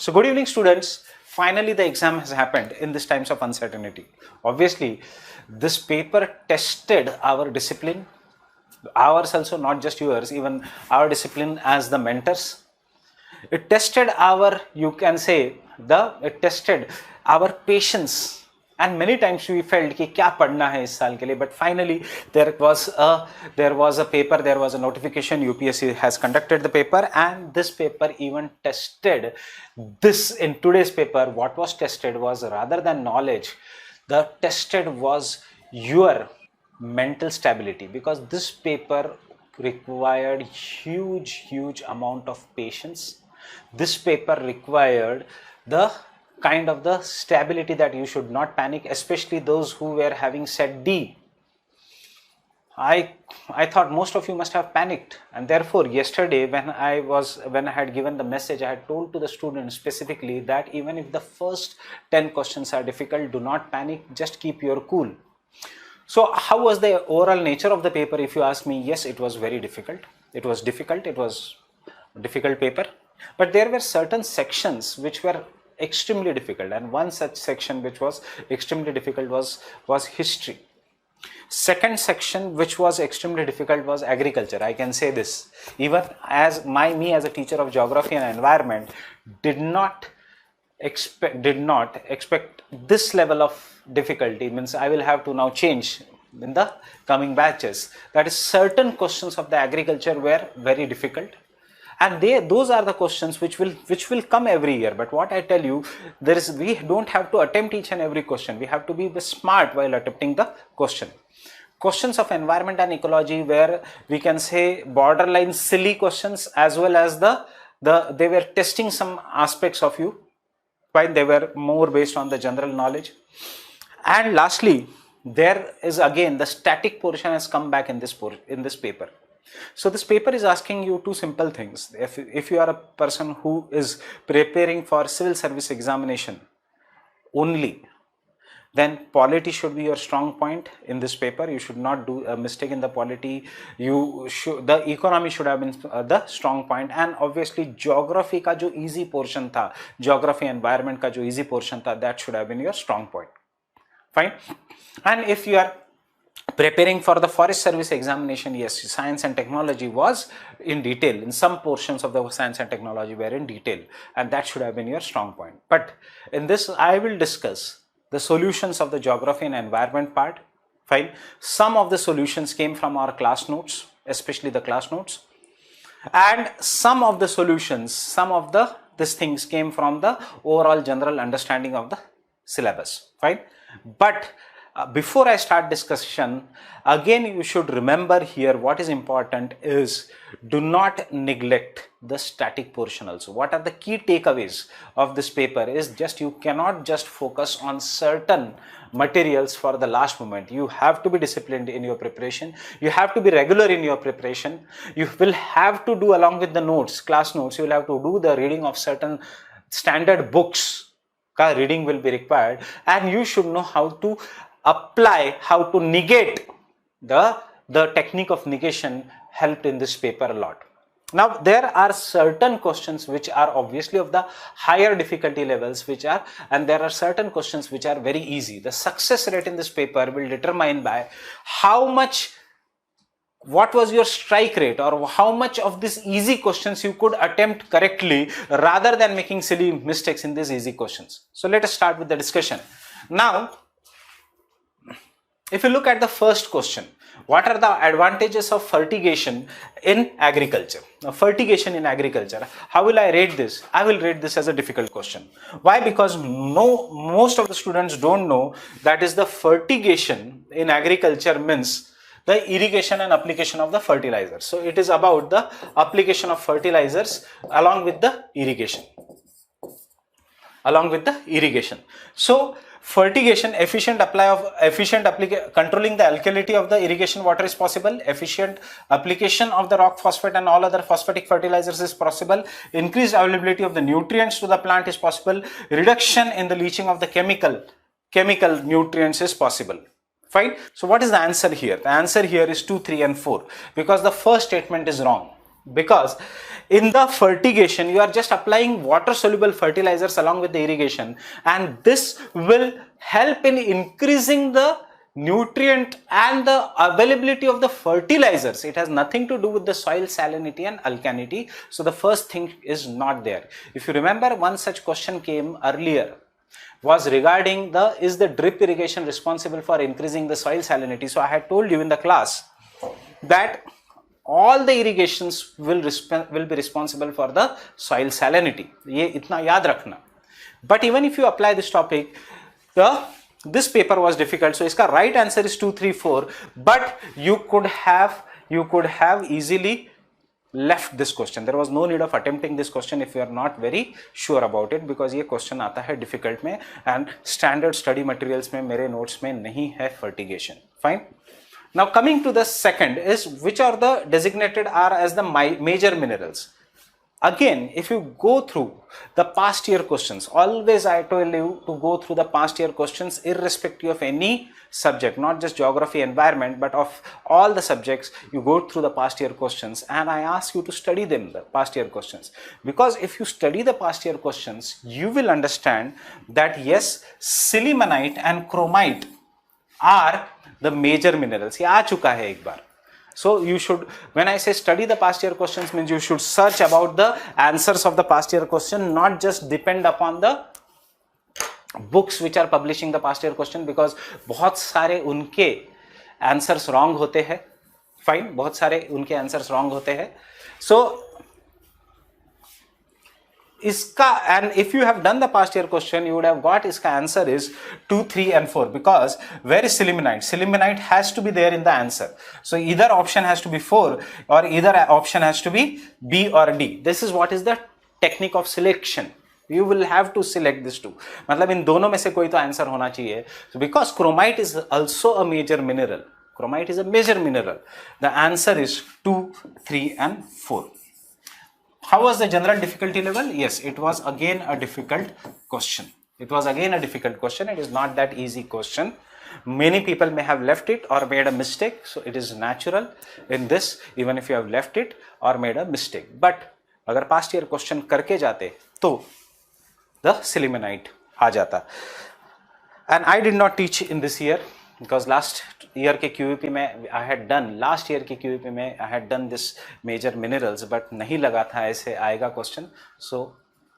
So good evening students, finally the exam has happened in these times of uncertainty. Obviously this paper tested our discipline, ours also, not just yours, even our discipline as the mentors. It tested our, you can say, it tested our patience. And many times we felt कि क्या पढ़ना है इस साल के लिए, but finally there was a paper, there was a notification, UPSC has conducted the paper, and this paper even tested this. In today's paper, what was tested was, rather than knowledge, the tested was your mental stability, because this paper required huge amount of patience. This paper required the kind of the stability that you should not panic, especially those who were having set D. I thought most of you must have panicked, and therefore yesterday when I had given the message, I had told to the students specifically that even if the first 10 questions are difficult, do not panic, just keep your cool. So how was the overall nature of the paper, if you ask me? Yes, it was very difficult. It was a difficult paper, but there were certain sections which were extremely difficult, and one such section which was extremely difficult was history. Second section which was extremely difficult was agriculture. I can say this, even as me as a teacher of geography and environment did not expect this level of difficulty. Means I will have to now change in the coming batches. That is, certain questions of the agriculture were very difficult, and those are the questions which will come every year. But what I tell you, we don't have to attempt each and every question. We have to be smart while attempting the question. Questions of environment and ecology were, we can say, borderline silly questions, as well as they were testing some aspects of you, while they were more based on the general knowledge. And lastly, there is again the static portion has come back in this paper. So this paper is asking you two simple things. If you are a person who is preparing for civil service examination only, then polity should be your strong point in this paper. You should not do a mistake in the polity. The economy should have been the strong point, and obviously geography ka jo easy portion tha, geography environment ka jo easy portion tha, that should have been your strong point. Fine. And if you are preparing for the forest service examination, yes, science and technology was in detail. In some portions of the science and technology were in detail, and that should have been your strong point. But in this, I will discuss the solutions of the geography and environment part. Fine. Some of the solutions came from our class notes, especially the class notes, and some of the solutions, these things came from the overall general understanding of the syllabus. Fine. But before I start discussion, again you should remember here what is important is, do not neglect the static portion also. What are the key takeaways of this paper is, you cannot just focus on certain materials for the last moment. You have to be disciplined in your preparation. You have to be regular in your preparation. You will have to do, along with the notes, class notes, you will have to do the reading of certain standard books. Reading will be required, and you should know how to apply, how to negate. The technique of negation helped in this paper a lot. Now there are certain questions which are obviously of the higher difficulty levels, and there are certain questions which are very easy. The success rate in this paper will determine by what was your strike rate, or how much of these easy questions you could attempt correctly, rather than making silly mistakes in these easy questions. So let us start with the discussion. Now, if you look at the first question, what are the advantages of fertigation in agriculture? Now, fertigation in agriculture, how will I rate this? I will rate this as a difficult question. Why? Because most of the students don't know that is the fertigation in agriculture means the irrigation and application of the fertilizers. So it is about the application of fertilizers along with the irrigation. So fertigation, controlling the alkalinity of the irrigation water is possible. Efficient application of the rock phosphate and all other phosphatic fertilizers is possible. Increased availability of the nutrients to the plant is possible. Reduction in the leaching of the chemical nutrients is possible. Fine. So what is the answer here? The answer here is 2, 3 and 4, because the first statement is wrong. because in the fertigation you are just applying water soluble fertilizers along with the irrigation, and this will help in increasing the nutrient and the availability of the fertilizers. It has nothing to do with the soil salinity and alkalinity. So the first thing is not there. If you remember, one such question came earlier was regarding is the drip irrigation responsible for increasing the soil salinity. So I had told you in the class that all the irrigations will be responsible for the soil salinity. ये इतना याद रखना. But even if you apply this topic, this paper was difficult, so इसका right answer is 2, 3, 4. But you could have easily left this question. There was no need of attempting this question if you are not very sure about it, because ये question आता है difficult में, and standard study materials में मेरे notes में नहीं है fertigation. Fine. Now coming to the second is, which are the designated are as the major minerals. Again, if you go through the past year questions, always I told you to go through the past year questions irrespective of any subject, not just geography, environment, but of all the subjects. You go through the past year questions, and I ask you to study them, the past year questions, because if you study the past year questions, you will understand that yes, sillimanite and chromite are the major minerals. ये आ चुका है एक बार. So you should, when I say study the past year questions, means you should search about the answers of the past year question, not just depend upon the books which are publishing the past year question, because बहुत सारे उनके answers wrong होते हैं. Fine, बहुत सारे उनके answers wrong होते हैं. So इसका, and if you have done the past year question, you would have got इसका answer is 2, 3 and 4, because where is sillimanite? Sillimanite has to be there in the answer. So either option has to be 4 or either option has to be B or D. This is what is the technique of selection. You will have to select these two. मतलब इन दोनों में से कोई तो answer होना चाहिए. So because chromite is also a major mineral. Chromite is a major mineral. The answer is 2, 3 and 4. How was the general difficulty level? Yes, it was again a difficult question. It was again a difficult question. It is not that easy question. Many people may have left it or made a mistake. So it is natural in this, even if you have left it or made a mistake. But अगर past year question करके जाते तो the sillimanite आ जाता. And I did not teach in this year, because last year के QEP में I had done, last year के QEP में I had done this major minerals, but नहीं लगा था ऐसे आएगा question. So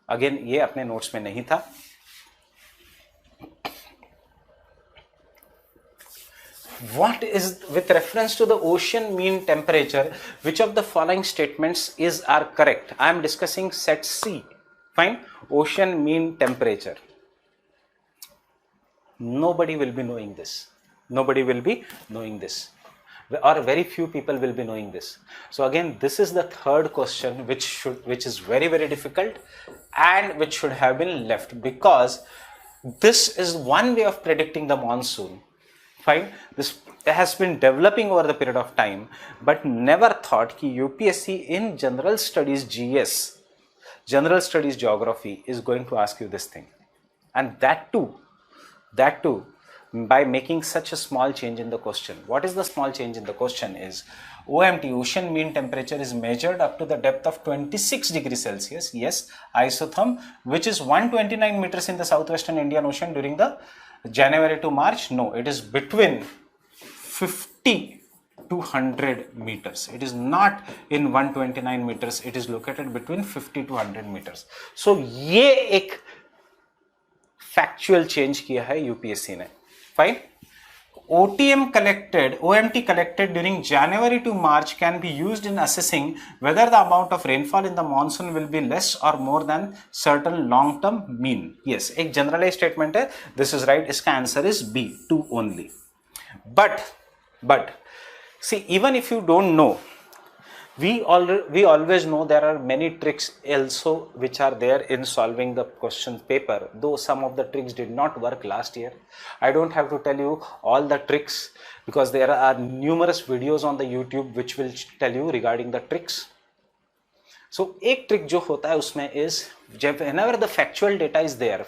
again ये अपने notes में नहीं था. What is, with reference to the ocean mean temperature, which of the following statements are correct? I am discussing set C. Fine. Ocean mean temperature. Nobody will be knowing this. Nobody will be knowing this, or very few people will be knowing this. So again, this is the third question which is very, very difficult and which should have been left, because this is one way of predicting the monsoon. Fine. This has been developing over the period of time, but never thought कि UPSC in general studies GS, general studies geography, is going to ask you this thing, and that too by making such a small change in the question. What is the small change in the question is, OMT, ocean mean temperature, is measured up to the depth of 26 degrees Celsius. Yes, isotherm, which is 129 meters in the southwestern Indian Ocean during the January to March. No, it is between 50 to 100 meters. It is not in 129 meters. It is located between 50 to 100 meters. So ये एक factual change किया है UPSC ने. Fine. OMT collected during January to March can be used in assessing whether the amount of rainfall in the monsoon will be less or more than certain long-term mean. Yes, एक generalized statement है. This is right. इसका answer is B, 2 only. But see, even if you don't know, we always know there are many tricks also which are there in solving the question paper, though some of the tricks did not work last year. I don't have to tell you all the tricks, because there are numerous videos on the YouTube which will tell you regarding the tricks. So एक trick जो होता है उसमें is, whenever the factual data is there,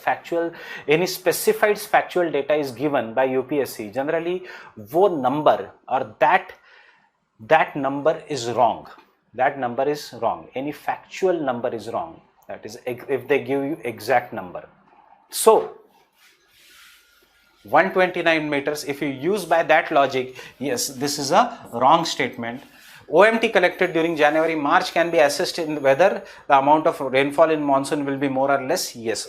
any specified factual data is given by UPSC, generally वो number or that number is wrong. that number is wrong. Any factual number is wrong. That is, if they give you exact number. So 129 meters, if you use by that logic, yes, this is a wrong statement. OMT collected during January, March can be assessed in whether the amount of rainfall in monsoon will be more or less. Yes.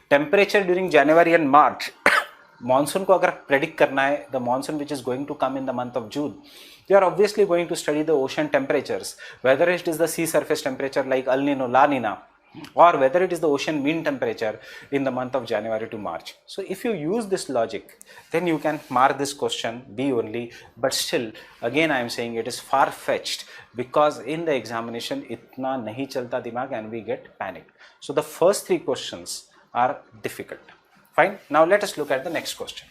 Temperature during January and March, monsoon ko agar predict karna hai, the monsoon which is going to come in the month of June, you are obviously going to study the ocean temperatures, whether it is the sea surface temperature like El Nino, La Nina, or whether it is the ocean mean temperature in the month of January to March. So if you use this logic, then you can mark this question B only. But still, again I am saying it is far-fetched, because in the examination itna nahi chalta dimag and we get panicked. So the first three questions are difficult. Fine. Now let us look at the next question.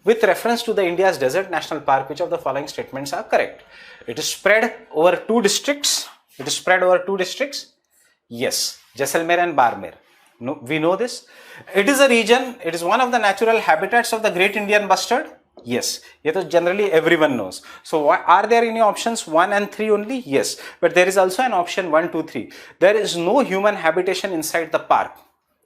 With reference to the India's desert national park, which of the following statements are correct? It is spread over two districts. It is spread over two districts. Yes, Jaisalmer and Barmer. No, we know this. It is a region. It is one of the natural habitats of the Great Indian Bustard. Yes, it generally everyone knows. So are there any options 1 and 3 only? Yes, but there is also an option 1, 2, 3. There is no human habitation inside the park.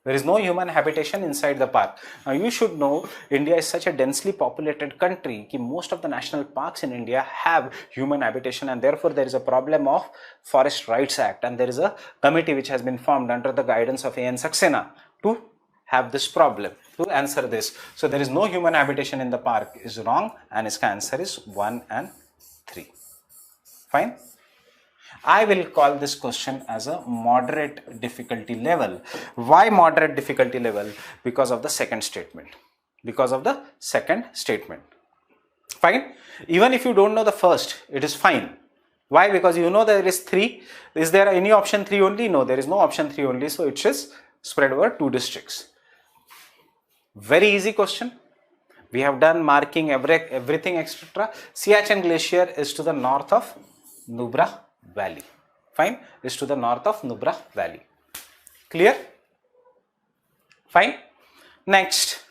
There is no human habitation inside the park. Now you should know India is such a densely populated country that most of the national parks in India have human habitation, and therefore there is a problem of Forest Rights Act, and there is a committee which has been formed under the guidance of A.N. Saxena to have this problem, to answer this. So there is no human habitation in the park is wrong, and its answer is 1 and 3. Fine. I will call this question as a moderate difficulty level. Why moderate difficulty level? Because of the second statement. Because of the second statement. Fine. Even if you don't know the first, it is fine. Why? Because you know there is 3. Is there any option 3 only? No, there is no option 3 only. So it is spread over 2 districts. Very easy question. We have done marking everything, etc. Siachen Glacier is to the north of Nubra Valley. Fine. Is to the north of Nubra Valley. Clear? Fine. Next.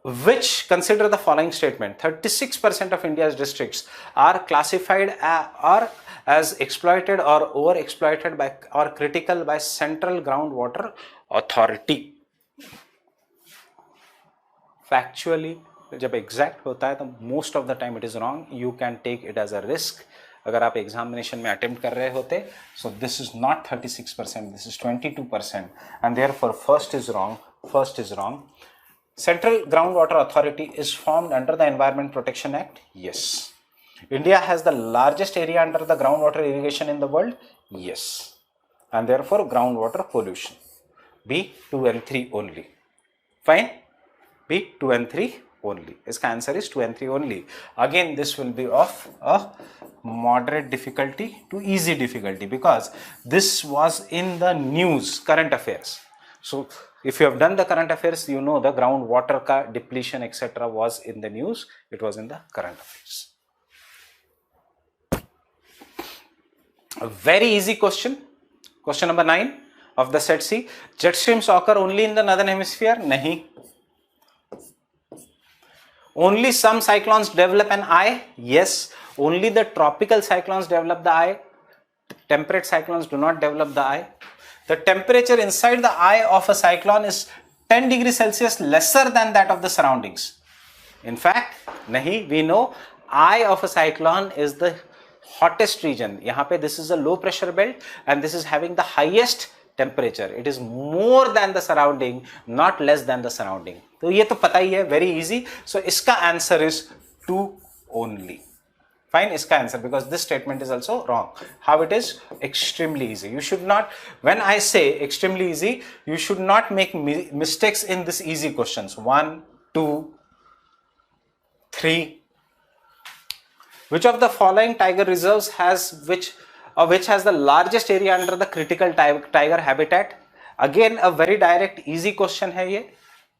Which, consider the following statement: 36% of India's districts are classified as exploited or overexploited by or critical by Central Groundwater Authority. Factually, जब exact होता है तो most of the time it is wrong. You can take it as a risk. अगर आप examination में attempt कर रहे होते, so this is not 36%, this is 22%, and therefore first is wrong. First is wrong. Central Groundwater Authority is formed under the Environment Protection Act. Yes. India has the largest area under the groundwater irrigation in the world. Yes. And therefore groundwater pollution. B, 2 and 3 only. Fine. B, 2 and 3 only. Its answer is 2 and 3 only. Again, this will be of a moderate difficulty to easy difficulty, because this was in the news, current affairs. So if you have done the current affairs, you know the groundwater depletion etc. was in the news. It was in the current affairs. A very easy question. Question number 9 of the set C. Jet streams occur only in the northern hemisphere? Nahi. Only some cyclones develop an eye? Yes. Only the tropical cyclones develop the eye. Temperate cyclones do not develop the eye. The temperature inside the eye of a cyclone is 10 degrees Celsius lesser than that of the surroundings. In fact, nahi, we know eye of a cyclone is the hottest region. Yahan pe this is a low pressure belt and this is having the highest temperature. It is more than the surrounding, not less than the surrounding. So ye to pata hi hai, very easy. So iska answer is 2 only. Fine, iska answer, because this statement is also wrong. How it is? Extremely easy. You should not, when I say extremely easy, you should not make mistakes in this easy questions. 1, 2, 3. Which of the following tiger reserves has which has the largest area under the critical tiger habitat? Again, a very direct, easy question hai ye.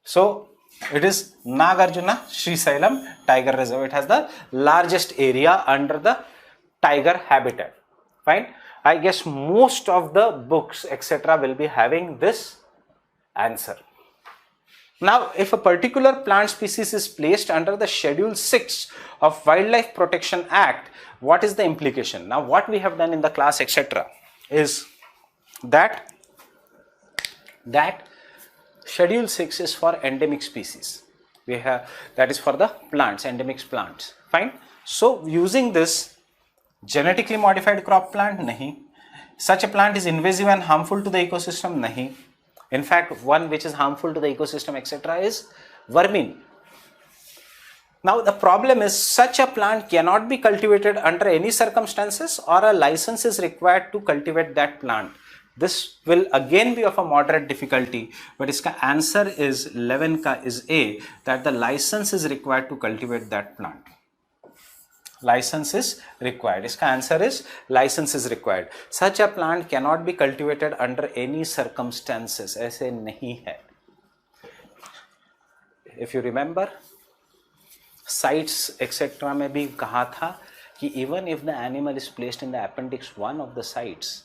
So it is Nagarjuna Srisailam Tiger Reserve. It has the largest area under the tiger habitat. Fine. I guess most of the books etc. will be having this answer. Now, if a particular plant species is placed under the Schedule 6 of Wildlife Protection Act, what is the implication? Now, what we have done in the class, etc., is that Schedule 6 is for endemic species. We have, that is for the plants, endemic plants. Fine. So, using this, genetically modified crop plant, nahi. Such a plant is invasive and harmful to the ecosystem, nahi. In fact, one which is harmful to the ecosystem, etc., is vermin. Now, the problem is such a plant cannot be cultivated under any circumstances, or a license is required to cultivate that plant. This will again be of a moderate difficulty, but its answer is 11 ka is A, that the license is required to cultivate that plant. License is required. Its answer is license is required. Such a plant cannot be cultivated under any circumstances. ऐसे नहीं है. If you remember, sites etc. में भी कहा था कि even if the animal is placed in the appendix 1 of the sites,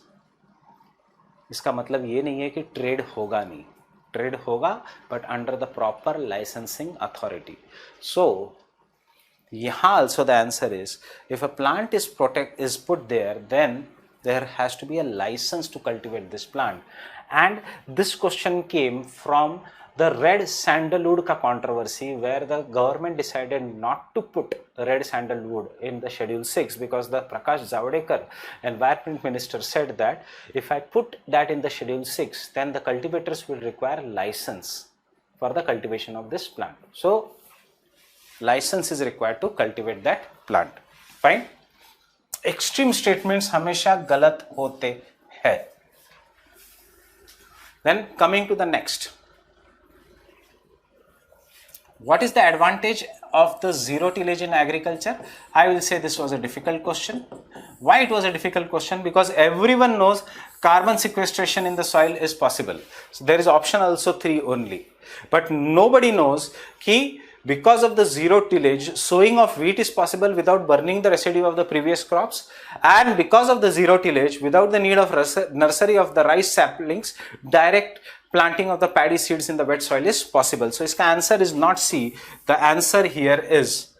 इसका मतलब ये नहीं है कि ट्रेड होगा नहीं. ट्रेड होगा, but under the proper licensing authority. So यहाँ also the answer is, if a plant is put there, then there has to be a license to cultivate this plant. And this question came from the red sandalwood ka controversy, where the government decided not to put red sandalwood in the Schedule 6 because the Prakash Zavadekar, Environment Minister, said that if I put that in the Schedule 6, then the cultivators will require license for the cultivation of this plant. So license is required to cultivate that plant. Fine. Extreme statements हमेशा गलत होते हैं. Then coming to the next. What is the advantage of the zero tillage in agriculture? I will say this was a difficult question. Why it was a difficult question? Because everyone knows carbon sequestration in the soil is possible. So there is option also 3 only. But nobody knows कि because of the zero tillage, sowing of wheat is possible without burning the residue of the previous crops, and because of the zero tillage, without the need of nursery of the rice saplings, direct planting of the paddy seeds in the wet soil is possible. So, its answer is not C. The answer here is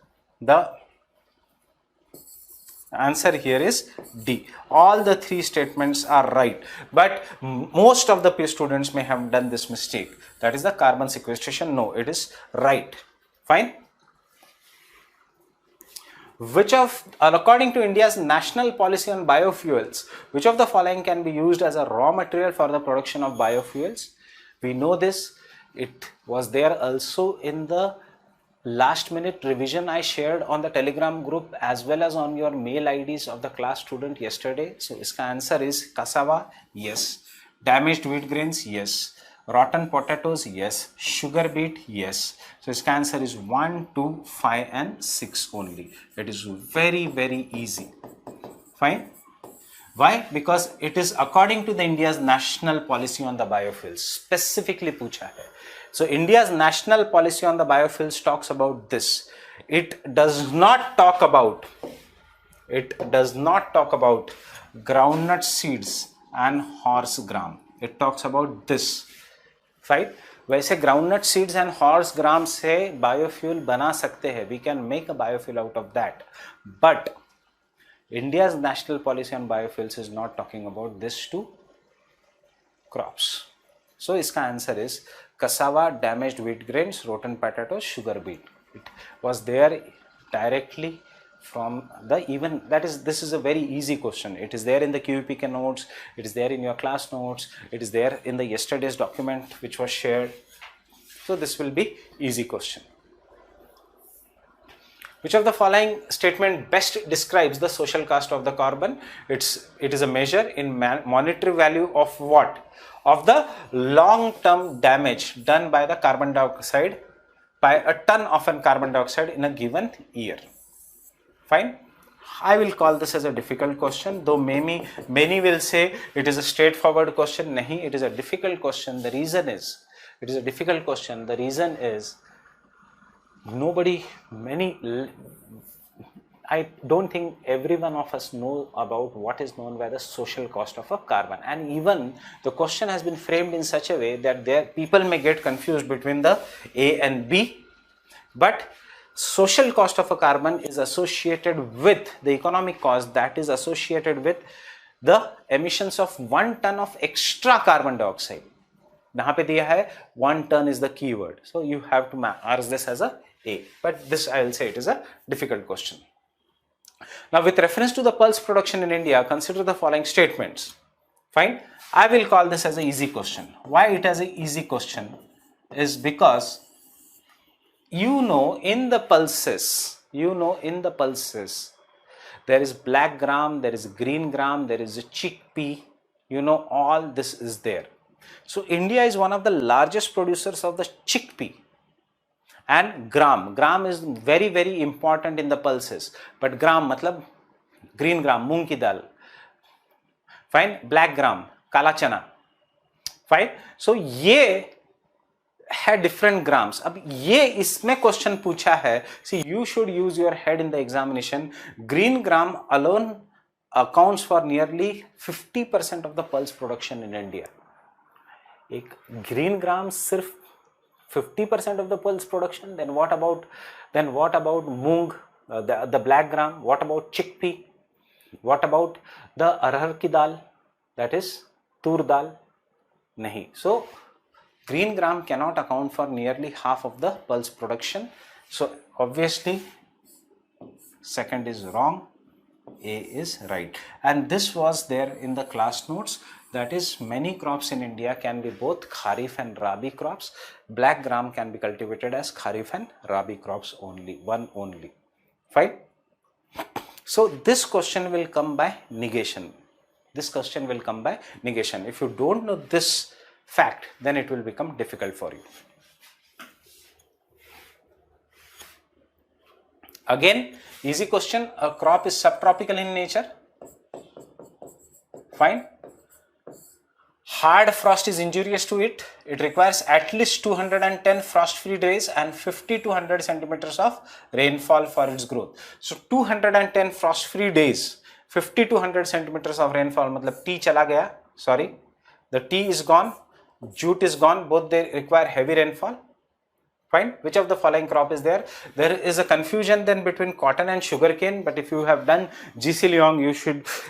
D. All the 3 statements are right, but most of the students may have done this mistake. That is the carbon sequestration. No, it is right. Fine. According to India's national policy on biofuels, which of the following can be used as a raw material for the production of biofuels? We know this. It was there also in the last minute revision I shared on the Telegram group as well as on your mail IDs of the class student yesterday. So, its answer is cassava, yes. Damaged wheat grains, yes. Rotten potatoes, yes. Sugar beet, yes. So, its answer is 1, 2, 5 and 6 only. It is very, very easy. Fine. Why? Because it is according to the India's national policy on the biofuels. Specifically पूछा है. So, India's national policy on the biofuels talks about this. It does not talk about groundnut seeds and horse gram. It talks about this. Right? वैसे groundnut seeds and horse gram से biofuel बना सकते हैं. We can make a biofuel out of that. But India's national policy on biofuels is not talking about this two crops. So, इसका answer is cassava, damaged wheat grains, rotten potatoes, sugar beet. It was there directly from the this is a very easy question. It is there in the QUPK notes, it is there in your class notes, it is there in the yesterday's document which was shared. So, this will be easy question. Which of the following statement best describes the social cost of the carbon? It is a measure in monetary value of what? Of the long-term damage done by the carbon dioxide, by a ton of carbon dioxide in a given year. Fine. I will call this as a difficult question, though many will say it is a straightforward question. Nahi, it is a difficult question. The reason is, it is a difficult question. The reason is, I don't think every one of us know about what is known by the social cost of a carbon, and even the question has been framed in such a way that people may get confused between the A and B, but social cost of a carbon is associated with the economic cost that is associated with the emissions of 1 ton of extra carbon dioxide. यहाँ पे दिया है 1 ton is the keyword, so you have to ask this as a A, but this I will say it is a difficult question. Now, with reference to the pulse production in India, consider the following statements. Fine. I will call this as an easy question. Why it is an easy question is because in the pulses, there is black gram, there is green gram, there is a chickpea, all this is there. So India is one of the largest producers of the chickpea. And gram is very, very important in the pulses, but gram matlab green gram मूंग की दाल, fine, black gram काला चना, fine. So ये है different grams. अब ये इसमें question पूछा है, see you should use your head in the examination. Green gram alone accounts for nearly 50% of the pulse production in India. एक green gram सिर्फ 50% of the pulse production, then what about moong, the black gram, what about chickpea, what about the arhar ki dal, that is tur dal? Nahi. So green gram cannot account for nearly half of the pulse production. So obviously second is wrong, A is right. And this was there in the class notes. That is, many crops in India can be both Kharif and Rabi crops. Black gram can be cultivated as Kharif and Rabi crops only, one only. Fine. So this question will come by negation. If you don't know this fact, then it will become difficult for you. Again, easy question. A crop is subtropical in nature. Fine. Hard frost is injurious to it. It requires at least 210 frost-free days and 50 to 100 centimeters of rainfall for its growth. So 210 frost-free days, 50 to 100 centimeters of rainfall. मतलब T चला गया. Sorry, the T is gone, jute is gone. Both they require heavy rainfall. Fine. Which of the following crop is there? There is a confusion then between cotton and sugarcane, but if you have done GC Leong,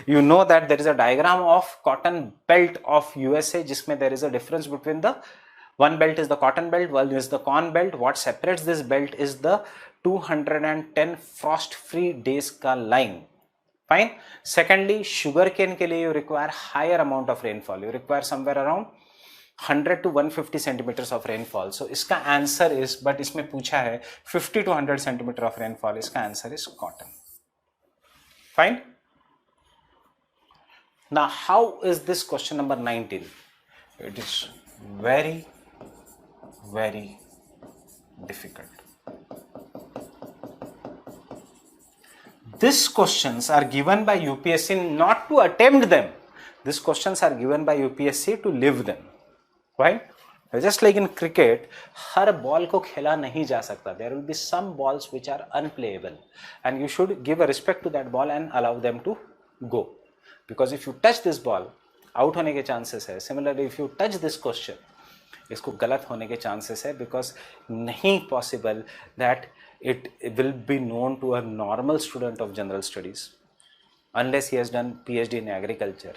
you know that there is a diagram of cotton belt of USA, जिसमें there is a difference between the one belt is the cotton belt, one is the corn belt. What separates this belt is the 210 frost-free days का line. Fine. Secondly, sugarcane के लिए you require higher amount of rainfall. You require somewhere around 100 to 150 centimeters of rainfall. So इसका answer is, but इसमें पूछा है 50 to 100 centimeter of rainfall. इसका answer is cotton. Fine. Now, how is this question number 19? It is very, very difficult. These questions are given by UPSC not to attempt them. These questions are given by UPSC to live them. Right? Just like in cricket, her ball को खेला नहीं जा सकता. There will be some balls which are unplayable, and you should give a respect to that ball and allow them to go. Because if you touch this ball, out होने के chances है. Similarly, if you touch this question, इसको गलत होने के chances है, because नहीं possible that it will be known to a normal student of general studies unless he has done PhD in agriculture.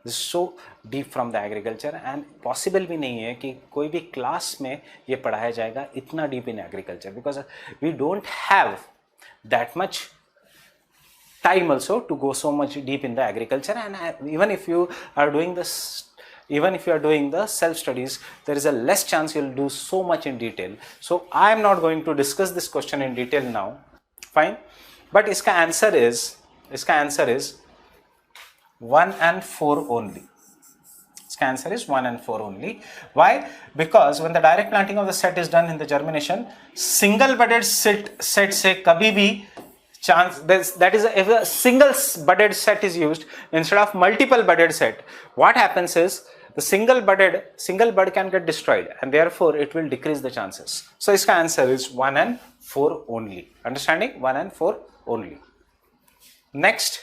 This is so deep from the agriculture, and possible भी नहीं है कि कोई भी class में ये पढ़ाया जाएगा इतना deep in agriculture, because we don't have that much time also to go so much deep in the agriculture. And even if you are doing this, even if you are doing the self studies, there is a less chance you will do so much in detail. So I am not going to discuss this question in detail now. Fine. But इसका answer is 1 and 4 only. Its answer is 1 and 4 only. Why? Because when the direct planting of the set is done in the germination, single budded set से कभी भी chance, that is, if a single budded set is used instead of multiple budded set, what happens is the single bud can get destroyed, and therefore it will decrease the chances. So its answer is 1 and 4 only. Understanding? 1 and 4 only. Next,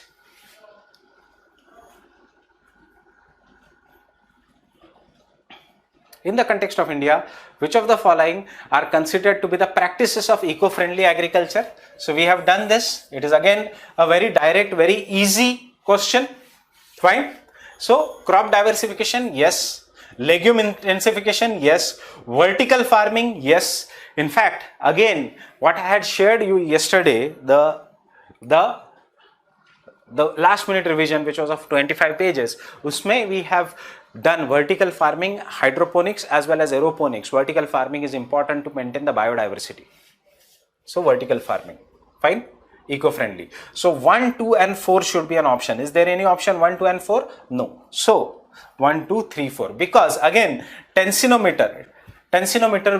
in the context of India, which of the following are considered to be the practices of eco-friendly agriculture? So we have done this. It is again a very direct, very easy question. Fine. So crop diversification, yes. Legume intensification, yes. Vertical farming, yes. In fact, again, what I had shared you yesterday, the last minute revision, which was of 25 pages, usme we have done vertical farming, hydroponics as well as aeroponics. Vertical farming is important to maintain the biodiversity. So vertical farming, fine, eco-friendly. So 1, 2 and 4 should be an option. Is there any option 1, 2 and 4? No. So 1, 2, 3, 4, because again tensionometer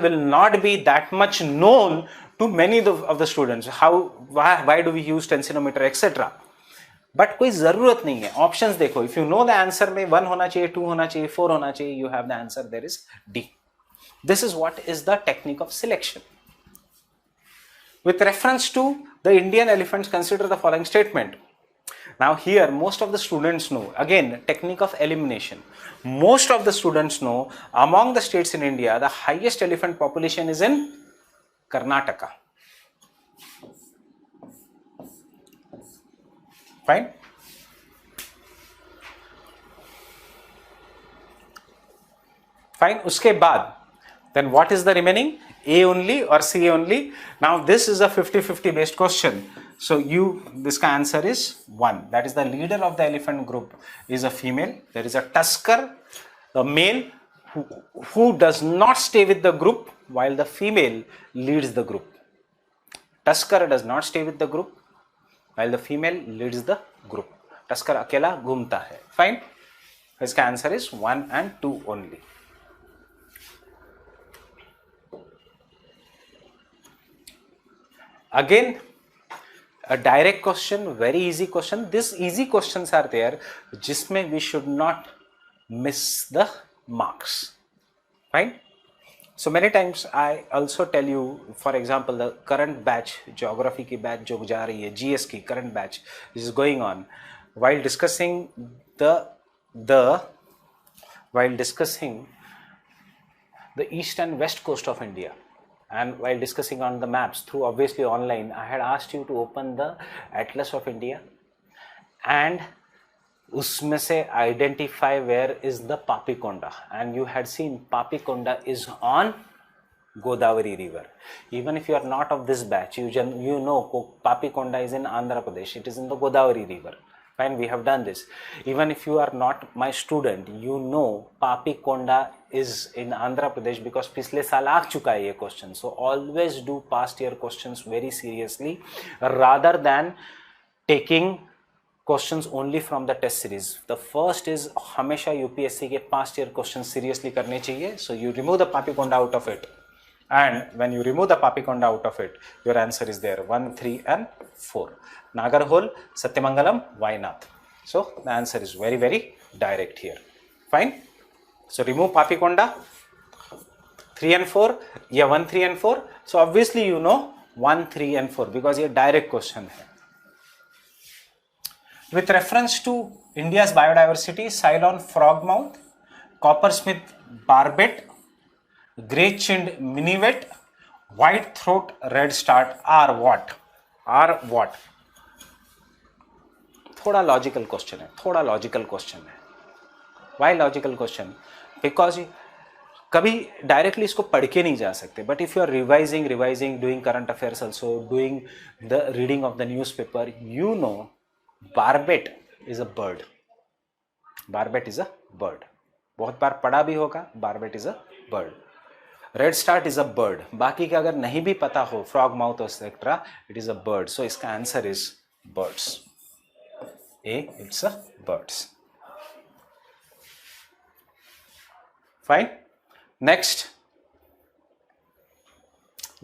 will not be that much known to many of the students. Why do we use tensionometer, etc. But कोई जरूरत नहीं है. Options देखो, if you know the answer में 1 होना चाहिए, 2 होना चाहिए, 4 होना चाहिए, you have the answer, there is D. This is what is the technique of selection. With reference to the Indian elephants, consider the following statement. Now here most of the students know, again technique of elimination, most of the students know among the states in India the highest elephant population is in Karnataka. Fine. Fine. Uske baad, then what is the remaining? A only or C only? Now this is a 50-50 based question. So this answer is 1. That is the leader of the elephant group is a female. There is a tusker, a male who does not stay with the group while the female leads the group. Tusker does not stay with the group while the female leads the group. Tusker अकेला घूमता है. Fine. इसका answer is 1 and 2 only. Again, a direct question, very easy question. These easy questions are there, जिसमें we should not miss the marks. Fine. So many times I also tell you, for example, the current batch, geography की batch जो जा रही है, GS की current batch is going on. While discussing the east and west coast of India, and while discussing on the maps through obviously online, I had asked you to open the Atlas of India and उसमें से identify where is the Papikonda, and you had seen Papikonda is on Godavari river. Even if you are not of this batch, you know Papikonda is in Andhra Pradesh. It is in the Godavari river. Fine, we have done this. Even if you are not my student, you know Papikonda is in Andhra Pradesh because पिछले साल आ चुका है ये question. So always do past year questions very seriously rather than taking questions only from the test series. The first is हमेशा UPSC के past year questions seriously करने चाहिए. So you remove the Papikonda out of it, and when you remove the Papikonda out of it, your answer is there 1, 3 and 4. Nagarhole, Satyamangalam, Vainath. So the answer is very, very direct here. Fine. So remove Papikonda, 3 and 4, yeah, 1, 3 and 4. So obviously you know 1, 3 and 4 because ये direct question है. With reference to India's biodiversity, Ceylon frogmouth, coppersmith barbet, grey-chinned minivet, white throat redstart are what? Are what? थोड़ा logical question है, थोड़ा logical question है. Why logical question? Because कभी directly इसको पढ़ के नहीं जा सकते, but if you are revising doing current affairs also, doing the reading of the newspaper, you know barbet is a bird. Barbet is a bird, बहुत बार पढ़ा भी होगा. Barbet is a bird. Redstart is a bird. बाकी का अगर नहीं भी पता हो, frog mouth etcetera, it is a bird. So इसका answer is birds. A, it's a birds. Fine. Next,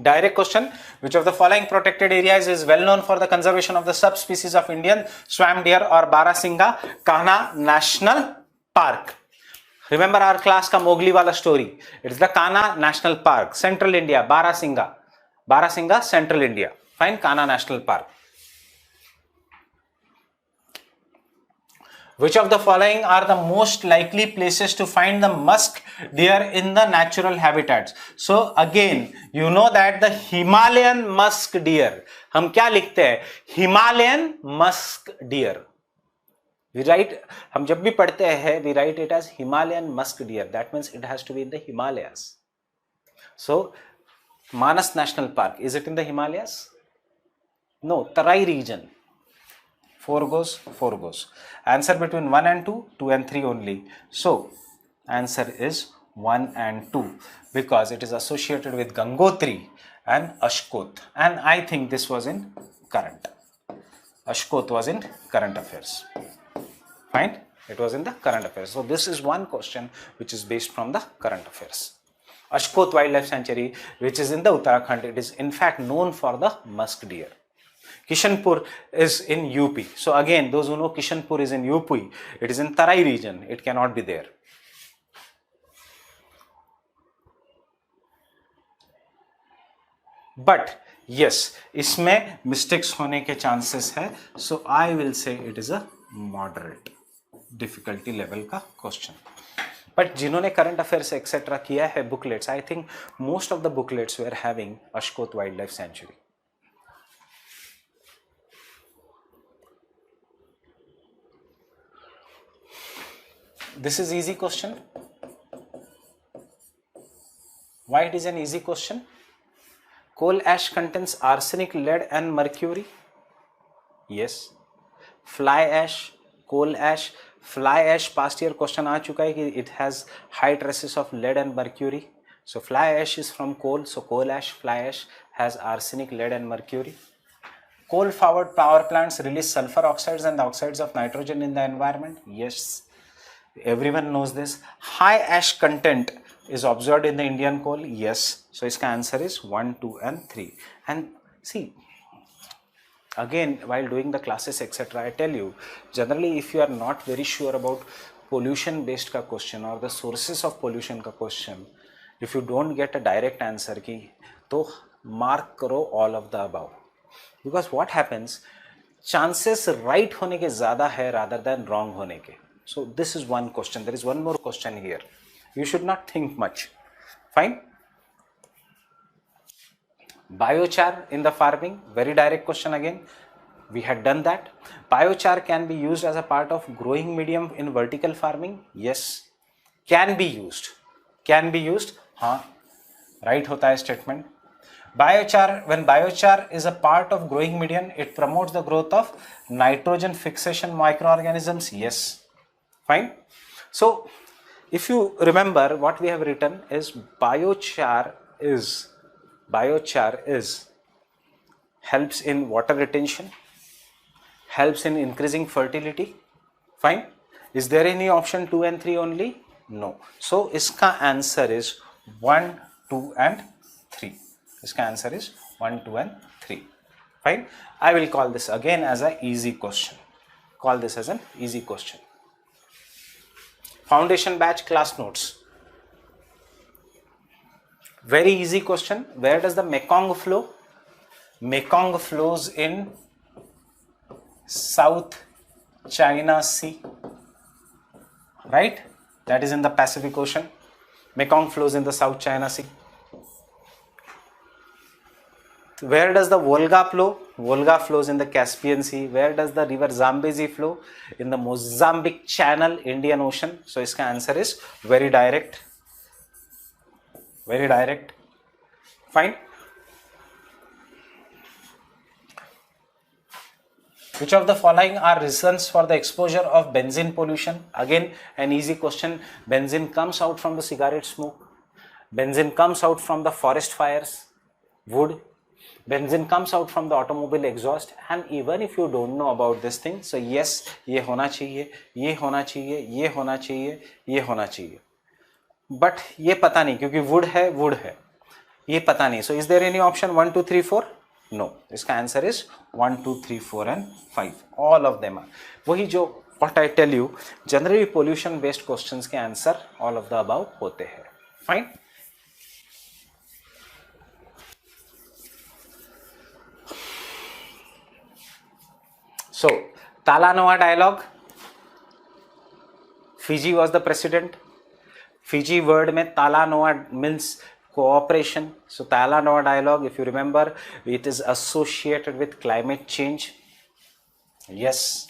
direct question. Which of the following protected areas is well known for the conservation of the subspecies of Indian swamp deer or Barasingha Kanha National Park? Remember our class ka Mowgli wala story. It's the Kanha National Park, Central India, Barasingha, Central India. Fine, Kanha National Park. Which of the following are the most likely places to find the musk deer in the natural habitats? So again, you know that the Himalayan musk deer, हम क्या लिखते हैं? Himalayan musk deer. We write, हम जब भी पढ़ते हैं, we write it as Himalayan musk deer. That means it has to be in the Himalayas. So Manas National Park, is it in the Himalayas? No, Tarai region. 4 goes, 4 goes. Answer between 1 and 2, 2 and 3 only. So, answer is 1 and 2 because it is associated with Gangotri and Ashkot. And I think this was in current. Ashkot was in current affairs. Fine? It was in the current affairs. So, this is one question which is based from the current affairs. Ashkot Wildlife Sanctuary, which is in the Uttarakhand, it is in fact known for the musk deer. Kishanpur is in UP. So again, those who know Kishanpur is in UP, it is in Tarai region. It cannot be there. But yes, इसमें mistakes होने के chances है. So I will say it is a moderate difficulty level का question. But जिन्होंने current affairs etc. किया है booklets, I think most of the booklets were having Ashkot Wildlife Sanctuary. This is easy question. Why it is an easy question? Coal ash contains arsenic, lead and mercury. Yes. Fly ash, coal ash, fly ash past year question आ चुका है कि it has high traces of lead and mercury. So fly ash is from coal. So coal ash, fly ash has arsenic, lead and mercury. Coal-powered power plants release sulfur oxides and the oxides of nitrogen in the environment. Yes. Everyone knows this. High ash content is observed in the Indian coal. Yes. So its answer is 1, 2 and 3. And see, again, while doing the classes etc., I tell you, generally if you are not very sure about pollution based ka question or the sources of pollution ka question, if you don't get a direct answer ki, to mark karo all of the above. Because what happens, chances right hone ke zyada hai rather than wrong hone ke. So this is one question. There is one more question here. You should not think much. Fine. Biochar in the farming. Very direct question again. We had done that. Biochar can be used as a part of growing medium in vertical farming. Yes. Can be used. Can be used. हाँ. Right होता है statement. Biochar, when biochar is a part of growing medium, it promotes the growth of nitrogen fixation microorganisms. Yes. Fine. So if you remember, what we have written is biochar is helps in water retention, helps in increasing fertility. Fine. Is there any option 2 and 3 only? No. So iska answer is 1, 2 and 3. Iska answer is 1, 2 and 3. Fine. I will call this again as an easy question. Call this as an easy question. Foundation batch class notes. Very easy question. Where does the Mekong flow? Mekong flows in South China Sea. Right? That is in the Pacific Ocean. Mekong flows in the South China Sea. Where does the Volga flow? Volga flows in the Caspian Sea. Where does the river Zambezi flow? In the Mozambique Channel, Indian Ocean. So, iska answer is very direct. Very direct. Fine. Which of the following are reasons for the exposure of benzene pollution? Again, an easy question. Benzene comes out from the cigarette smoke. Benzene comes out from the forest fires, wood. Benzene comes out from the automobile exhaust. And even if you don't know about this thing, so yes, ये होना चाहिए, ये होना चाहिए, ये होना चाहिए, ये होना चाहिए. But ये पता नहीं क्योंकि wood है, ये पता नहीं. So is there any option 1, 2, 3, 4? No. इसका answer is 1, 2, 3, 4 and 5. All of them are. वही जो what I tell you, generally pollution based questions के answer all of the above होते हैं. Fine. So, Talanoa dialogue. Fiji was the president. Fiji word mein Tala Noa means cooperation. So Tala Noa dialogue, if you remember, it is associated with climate change. Yes.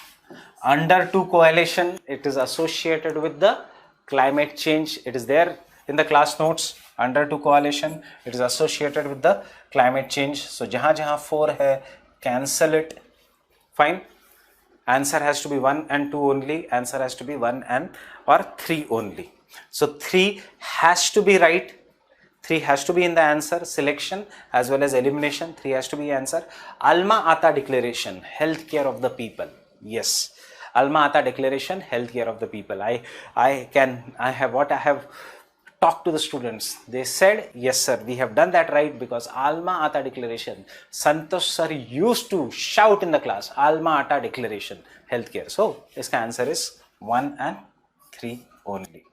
Under two coalition, it is associated with the climate change. It is there in the class notes. Under two coalition, it is associated with the climate change. So jahan jahan 4 hai, cancel it. Fine. Answer has to be 1 and 2 only. Answer has to be 1 and or 3 only. So 3 has to be right. 3 has to be in the answer selection as well as elimination. 3 has to be answer. Alma Ata Declaration, healthcare of the people. Yes, Alma Ata Declaration, healthcare of the people. I have talked to the students. They said, yes sir, we have done that right, because Alma Ata Declaration, Santosh sir used to shout in the class, Alma Ata Declaration, healthcare. So, iska answer is 1 and 3 only.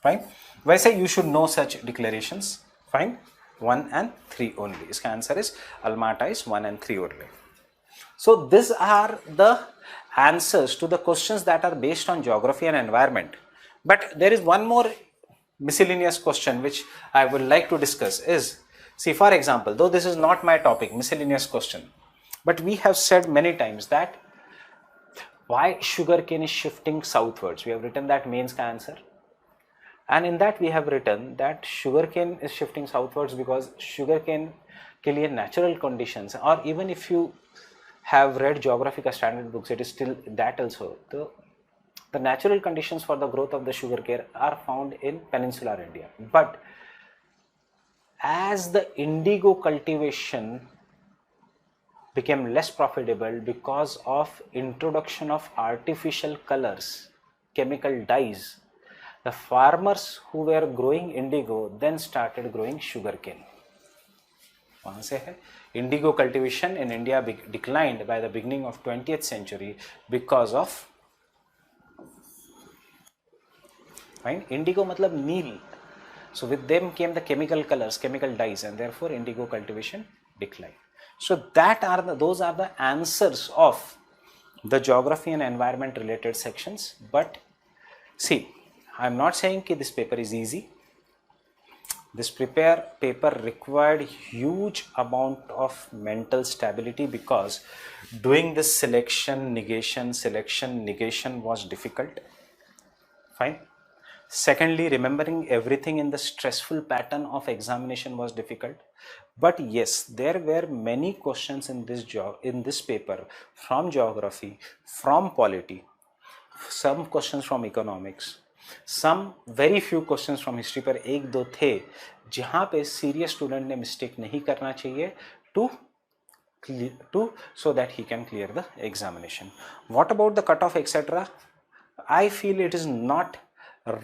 Fine. वैसे you should know such declarations. Fine. 1 and 3 only. इसका answer is Alma Ata is 1 and 3 only. So these are the answers to the questions that are based on geography and environment. But there is one more miscellaneous question which I would like to discuss is, see, for example, though this is not my topic, miscellaneous question, but we have said many times that why sugarcane is shifting southwards. We have written that mains ka answer. And in that we have written that sugarcane is shifting southwards because sugarcane के लिए natural conditions, or even if you have read geography ka standard books, it is still that also. The natural conditions for the growth of the sugarcane are found in peninsular India. But as the indigo cultivation became less profitable because of introduction of artificial colors, chemical dyes, the farmers who were growing indigo then started growing sugarcane. वहाँ से है indigo cultivation in India declined by the beginning of 20th century because of, fine, indigo मतलब नील. So with them came the chemical colors, chemical dyes, and therefore indigo cultivation declined. So those are the answers of the geography and environment related sections. But see, I am not saying that this paper is easy. This paper required huge amount of mental stability, because doing this selection negation was difficult. Fine. Secondly, remembering everything in the stressful pattern of examination was difficult. But yes, there were many questions in this paper from geography, from polity, some questions from economics, some very few questions from history. पर एक दो थे जहाँ पे serious student ने mistake नहीं करना चाहिए so that he can clear the examination. What about the cutoff, etc.? I feel it is not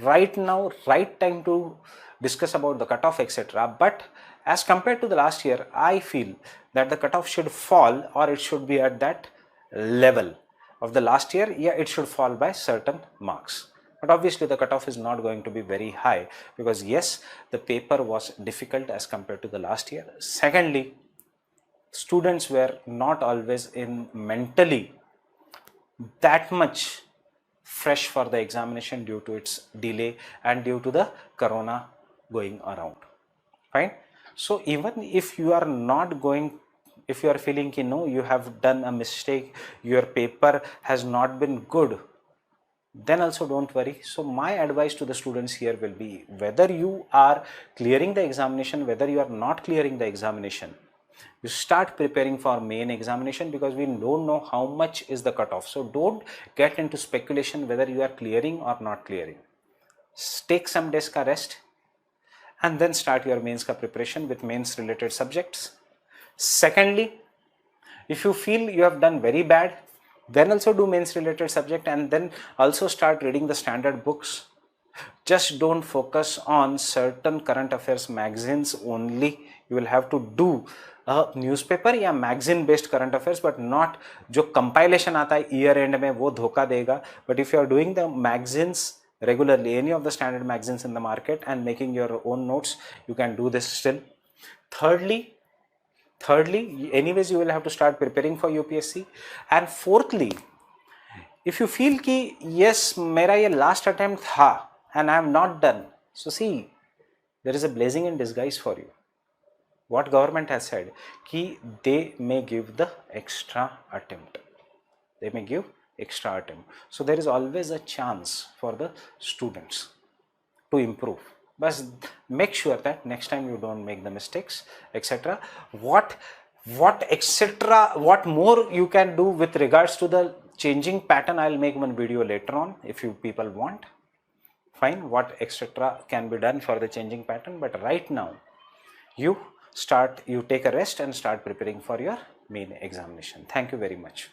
right now right time to discuss about the cutoff, etc. But as compared to the last year, I feel that the cutoff should fall, or it should be at that level of the last year. Yeah, it should fall by certain marks. But obviously the cutoff is not going to be very high, because yes, the paper was difficult as compared to the last year. Secondly, students were not always in mentally that much fresh for the examination due to its delay and due to the corona going around. Fine. So even if you are not going, if you are feeling you have done a mistake, your paper has not been good, then also don't worry. So my advice to the students here will be, whether you are clearing the examination, whether you are not clearing the examination, you start preparing for main examination, because we don't know how much is the cutoff. So don't get into speculation whether you are clearing or not clearing. Take some days ka rest and then start your mains ka preparation with mains related subjects. Secondly, if you feel you have done very bad, then also do mains related subject, and then also start reading the standard books. Just don't focus on certain current affairs magazines only. You will have to do a newspaper या magazine based current affairs, but not जो compilation आता है year end में, वो धोखा देगा. But if you are doing the magazines regularly, any of the standard magazines in the market, and making your own notes, you can do this still. Thirdly, anyways, you will have to start preparing for UPSC. And fourthly, if you feel ki yes mera ye last attempt tha and I am not done, so see, there is a blessing in disguise for you. What government has said ki they may give the extra attempt, they may give extra attempt, so there is always a chance for the students to improve. But make sure that next time you don't make the mistakes, etc. What more you can do with regards to the changing pattern, I'll make one video later on if you people want. Fine, what etc can be done for the changing pattern, but right now you take a rest and start preparing for your main examination. Thank you very much.